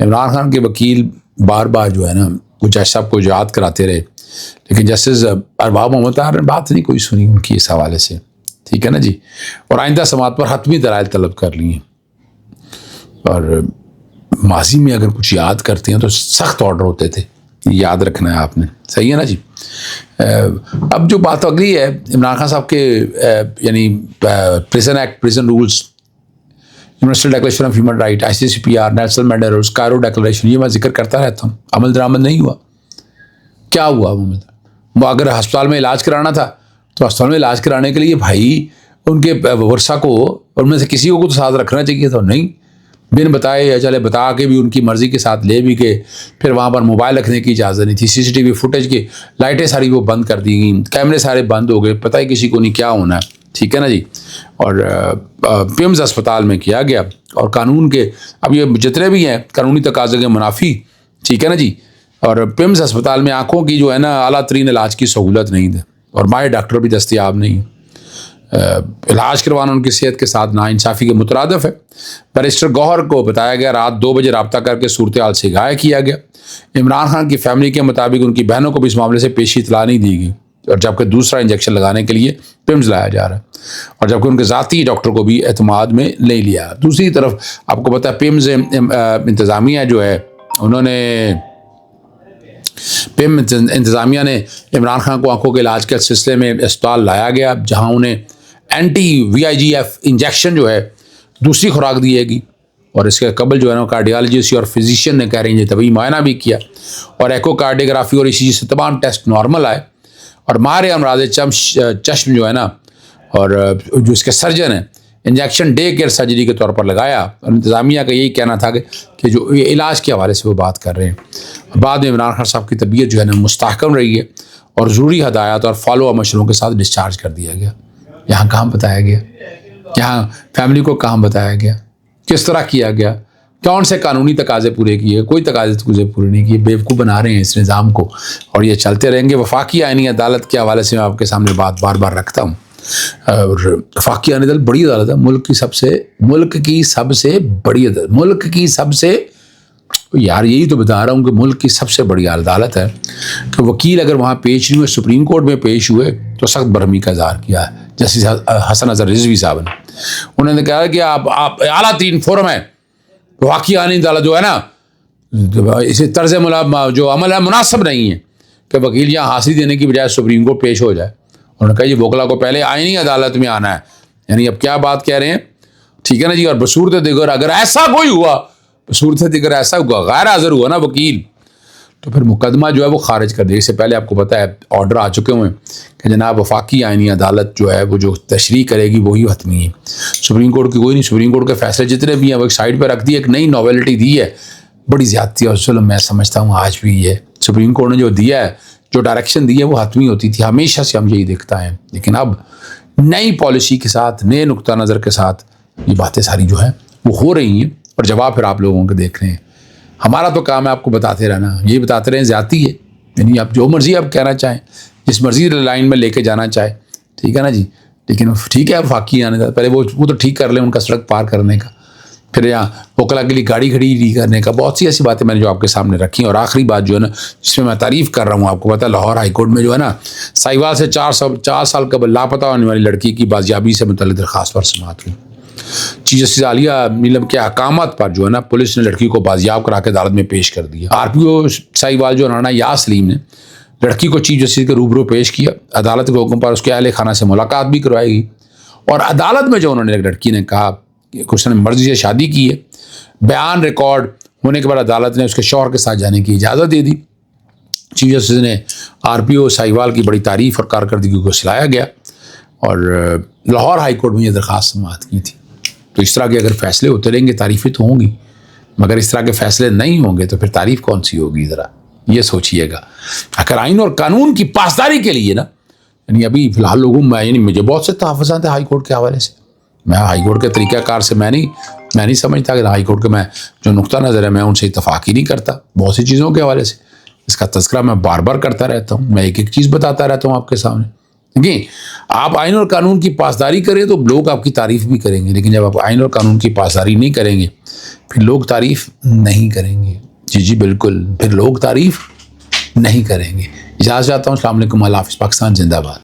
عمران خان کے وکیل بار بار جو ہے نا کچھ ایسا کو یاد کراتے رہے، لیکن جسٹس ارباب محمد طاہر نے بات نہیں کوئی سنی ان کی اس حوالے سے، ٹھیک ہے نا جی، اور آئندہ سماعت پر حتمی دلائل طلب کر لی ہیں، اور ماضی میں اگر کچھ یاد کرتے ہیں تو سخت آرڈر ہوتے تھے، یاد رکھنا ہے آپ نے، صحیح ہے نا جی۔ اب جو بات اگلی ہے عمران خان صاحب کے یعنی prison act, prison rules, universal declaration of human right, ICCPR، Nelson Mandela rules, Cairo declaration, یہ میں ذکر کرتا رہتا ہوں، عمل درآمد نہیں ہوا۔ کیا ہوا وہ اگر ہسپتال میں علاج کرانا تھا تو ہسپتال میں علاج کرانے کے لیے بھائی ان کے ورثہ کو ان میں سے کسی کو تو ساتھ رکھنا چاہیے تھا، نہیں، بن بتائے یا چلے بتا کے بھی ان کی مرضی کے ساتھ لے بھی کے پھر وہاں پر موبائل رکھنے کی اجازت نہیں تھی، CCTV فوٹیج کی لائٹیں ساری وہ بند کر دی گئیں، کیمرے سارے بند ہو گئے، پتہ ہی کسی کو نہیں کیا ہونا ہے، ٹھیک ہے نا جی۔ اور پیمز اسپتال میں کیا گیا، اور قانون کے اب یہ جتنے بھی ہیں قانونی تقاضے کے منافی، ٹھیک ہے نا جی، اور پیمز اسپتال میں آنکھوں کی جو ہے نا اعلیٰ ترین علاج کی سہولت نہیں ہے، اور ماہر ڈاکٹر بھی دستیاب نہیں، علاج کروانا ان کی صحت کے ساتھ ناانصافی کے مترادف ہے۔ بیرسٹر گوہر کو بتایا گیا رات 2 بجے رابطہ کر کے صورتحال سے آگاہ کیا گیا۔ عمران خان کی فیملی کے مطابق ان کی بہنوں کو بھی اس معاملے سے پیشی اطلاع نہیں دی گئی، اور جبکہ دوسرا انجیکشن لگانے کے لیے پیمز لایا جا رہا ہے، اور جبکہ ان کے ذاتی ڈاکٹر کو بھی اعتماد میں نہیں لیا۔ دوسری طرف آپ کو پتہ ہے پیمز انتظامیہ جو ہے انہوں نے انتظامیہ نے عمران خان کو آنکھوں کے علاج کے سلسلے میں اسپتال لایا گیا، جہاں انہیں VIGF انجیکشن جو ہے دوسری خوراک دی گی، اور اس کے قبل جو ہے نا کارڈیالوجسٹ اور فزیشین نے کہہ رہے ہیں طبی معائنہ بھی کیا، اور ایکو کارڈیوگرافی اور ECG سے تمام ٹیسٹ نارمل آئے، اور ماہر امراض چشم جو ہے نا اور جو اس کے سرجن ہیں انجیکشن ڈے کیئر سرجری کے طور پر لگایا، اور انتظامیہ کا یہی کہنا تھا کہ جو علاج کے حوالے سے وہ بات کر رہے ہیں۔ بعد میں عمران خان صاحب کی طبیعت جو ہے نا مستحکم رہی ہے، اور ضروری ہدایات اور فالو اپ مشوروں کے ساتھ ڈسچارج کر دیا گیا۔ یہاں کہاں بتایا گیا، یہاں فیملی کو کہاں بتایا گیا، کس طرح کیا گیا، کون سے قانونی تقاضے پورے کیے، کوئی تقاضے پورے نہیں کیے، بیوقوف بنا رہے ہیں اس نظام کو، اور یہ چلتے رہیں گے۔ وفاقی آئینی عدالت کے حوالے سے میں آپ کے سامنے بات بار بار رکھتا ہوں، اور وفاقی آئینی عدالت بڑی عدالت ہے، ملک کی سب سے بڑی عدالت، ملک کی سب سے، یار یہی تو بتا رہا ہوں کہ ملک کی سب سے بڑی عدالت ہے، کہ وکیل اگر وہاں پیش نہیں ہوئے، سپریم کورٹ میں پیش ہوئے تو سخت برہمی کا اظہار کیا ہے جسٹس حسن اظہر رضوی صاحب نے۔ انہوں نے کہا کہ آپ اعلیٰ ترین فورم ہے، وفاقی آئینی عدالت جو ہے نا اسے طرز جو عمل ہے مناسب نہیں ہے کہ وکیل یہاں حاصل دینے کی بجائے سپریم کورٹ پیش ہو جائے۔ انہوں نے کہا یہ وکلا کو پہلے آئینی عدالت میں آنا ہے، یعنی اب کیا بات کہہ رہے ہیں، ٹھیک ہے نا جی۔ اور بصورت دیگر اگر ایسا کوئی ہوا، بصورت دیگر ایسا ہوا، غیر حاضر ہوا نا وکیل، تو پھر مقدمہ جو ہے وہ خارج کر دے۔ اس سے پہلے آپ کو پتہ ہے آرڈر آ چکے ہوئے ہیں کہ جناب وفاقی آئینی عدالت جو ہے وہ جو تشریح کرے گی وہی حتمی ہے، سپریم کورٹ کی کوئی نہیں۔ سپریم کورٹ کے فیصلے جتنے بھی ہیں وہ ایک سائڈ پہ رکھ دی، ایک نئی ناولٹی دی ہے، بڑی زیادتی اور ظلم میں سمجھتا ہوں آج بھی یہ سپریم کورٹ نے جو دیا ہے، جو ڈائریکشن دی ہے وہ حتمی ہوتی تھی، ہمیشہ سے ہم یہی دیکھتا ہے، لیکن اب نئی پالیسی کے ساتھ، نئے نقطہ نظر کے ساتھ یہ باتیں ساری جو ہیں وہ ہو رہی ہیں، اور جواب پھر آپ لوگوں کے دیکھ رہے ہیں۔ ہمارا تو کام ہے آپ کو بتاتے رہنا، یہ بتاتے رہیں زیادتی ہے، یعنی آپ جو مرضی آپ کہنا چاہیں، جس مرضی لائن میں لے کے جانا چاہے، ٹھیک ہے نا جی، لیکن ٹھیک ہے وفاقی آنے کا پہلے وہ تو ٹھیک کر لیں ان کا سڑک پار کرنے کا، پھر یہاں وکلا کے لیے گاڑی کھڑی کرنے کا، بہت سی ایسی باتیں میں نے جو آپ کے سامنے رکھی ہیں۔ اور آخری بات جو ہے نا جس میں تعریف کر رہا ہوں، آپ کو پتہ ہے لاہور ہائی کورٹ میں جو ہے نا ساہیوال سے 4 سال قبل لاپتہ ہونے والی لڑکی کی بازیابی سے متعلق درخواست پر سماعت ہوئی۔ چیف جسٹس عالیہ نیلم کے احکامات پر جو ہے نا پولیس نے لڑکی کو بازیاب کرا کے عدالت میں پیش کر دیا۔ RPO ساہیوال جو رانا یا سلیم نے لڑکی کو چیف جسٹس کے روبرو پیش کیا، عدالت کے حکم پر اس کے اہل خانہ سے ملاقات بھی کروائی گئی، اور عدالت میں جو انہوں نے لڑکی نے کہا کہ اس نے مرضی سے شادی کی ہے، بیان ریکارڈ ہونے کے بعد عدالت نے اس کے شوہر کے ساتھ جانے کی اجازت دے دی۔ چیف جسٹس نے RPO ساہیوال کی بڑی تعریف اور کارکردگی کو سراہا گیا، اور لاہور ہائی کورٹ میں یہ درخواست سماعت کی تھی۔ تو اس طرح کے اگر فیصلے ہوتے رہیں گے تعریفیں تو ہوں گی، مگر اس طرح کے فیصلے نہیں ہوں گے تو پھر تعریف کون سی ہوگی، ذرا یہ سوچیے گا۔ اگر آئین اور قانون کی پاسداری کے لیے نا، یعنی ابھی فی الحال لوگوں میں، یعنی مجھے بہت سے تحفظات ہیں ہائی کورٹ کے حوالے سے، میں ہائی کورٹ کے طریقہ کار سے میں نہیں سمجھتا کہ ہائی کورٹ کے میں جو نقطہ نظر ہے میں ان سے اتفاق ہی نہیں کرتا بہت سی چیزوں کے حوالے سے۔ اس کا تذکرہ میں بار بار کرتا رہتا ہوں، میں ایک ایک چیز بتاتا رہتا ہوں آپ کے سامنے، دیکھیں آپ آئین اور قانون کی پاسداری کریں تو لوگ آپ کی تعریف بھی کریں گے، لیکن جب آپ آئین اور قانون کی پاسداری نہیں کریں گے پھر لوگ تعریف نہیں کریں گے. جی بالکل، پھر لوگ تعریف نہیں کریں گے. اجازت چاہتا ہوں. السلام علیکم. اللہ حافظ. پاکستان زندہ باد.